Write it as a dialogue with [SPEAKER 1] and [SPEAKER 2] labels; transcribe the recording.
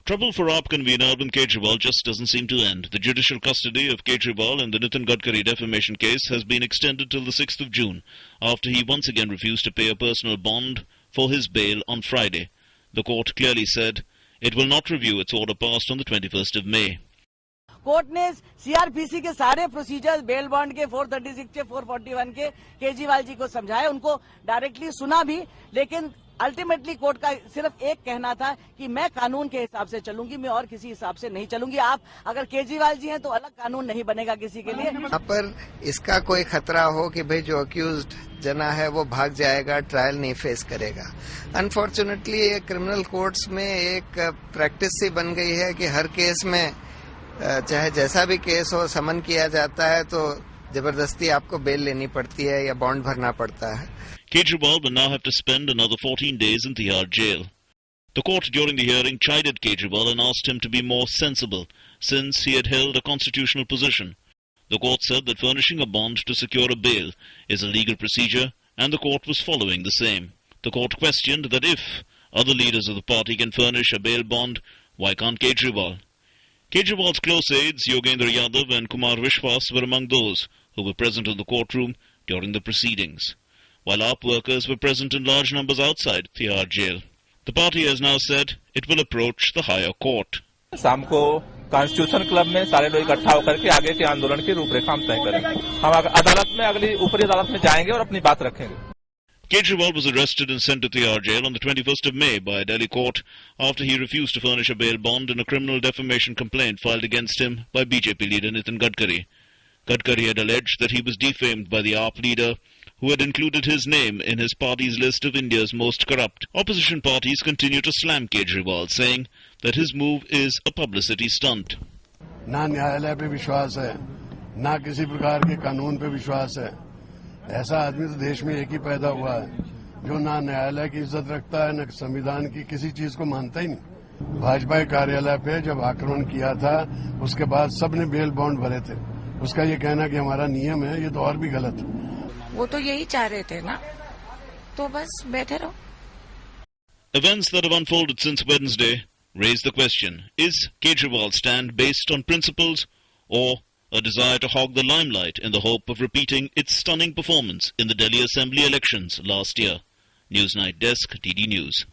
[SPEAKER 1] Trouble for AAP convener Arvind Kejriwal just doesn't seem to end. The judicial custody of Kejriwal in the Nitin Gadkari defamation case has been extended till the 6th of June, after he once again refused to pay a personal bond for his bail on Friday. The court clearly said it will not review its order passed on the 21st of May.
[SPEAKER 2] Court ने CrPC के सारे procedures bail bond के 436 के 441 के केजरीवाल जी को समझाए, उनको directly सुना भी, लेकिन अल्टीमेटली कोर्ट का सिर्फ एक कहना था कि मैं कानून के हिसाब से चलूंगी, मैं और किसी हिसाब से नहीं चलूंगी। आप अगर केजरीवाल जी हैं तो अलग कानून नहीं बनेगा किसी के लिए।
[SPEAKER 3] यहाँ पर इसका कोई खतरा हो कि भाई जो अक्यूज्ड जना है वो भाग जाएगा, ट्रायल नहीं फेस करेगा। अनफॉर्चुनेटली ये क्रिमिनल कोर्ट्स में एक प्रैक्टिस सी बन गई है कि हर केस में चाहे जैसा भी केस हो, समन किया जाता है तो जबरदस्ती आपको बेल लेनी पड़ती है या बॉन्ड भरना पड़ता है।
[SPEAKER 1] Kejriwal will now have to spend another 14 days in Tihar jail. The court during the hearing chided Kejriwal and asked him to be more sensible, since he had held a constitutional position. The court said that furnishing a bond to secure a bail is a legal procedure, and the court was following the same. The court questioned that if other leaders of the party can furnish a bail bond, why can't Kejriwal? Kejriwal's close aides, Yogendra Yadav and Kumar Vishwas, were among those who were present in the courtroom during the proceedings, while AAP workers were present in large numbers outside Tihar jail. The party has now said it will approach the higher court.
[SPEAKER 4] शाम को constitution club में सारे लोग इकट्ठा होकर के आगे के आंदोलन की रूपरेखा हम तय करेंगे। हम अदालत में, अगली ऊपरी अदालत में जाएंगे और अपनी बात रखेंगे।
[SPEAKER 1] Kejriwal was arrested and sent to Tihar jail on the 21st of May by a Delhi court after he refused to furnish a bail bond in a criminal defamation complaint filed against him by BJP leader Nitin Gadkari. Gadkari had alleged that he was defamed by the AAP leader, who had included his name in his party's list of India's most corrupt. Opposition parties continue to slam Kejriwal, saying that his move is a publicity stunt.
[SPEAKER 5] ना न्यायालय पे विश्वास है, ना किसी प्रकार के कानून पे विश्वास है। ऐसा आदमी तो देश में एक ही पैदा हुआ है जो ना न्यायालय की इज्जत रखता है, न संविधान की किसी चीज को मानता ही नहीं। भाजपा कार्यालय पे जब आक्रमण किया था उसके बाद सबने बेल बॉन्ड भरे थे। उसका ये कहना कि हमारा नियम है, ये तो और भी गलत है।
[SPEAKER 6] वो तो यही चाह रहे थे ना, तो बस बैठे रहो।
[SPEAKER 1] Events that have unfolded since Wednesday raise the question, is Kejriwal's stand based on principles or a desire to hog the limelight in the hope of repeating its stunning performance in the Delhi Assembly elections last year? Newsnight Desk, TD News.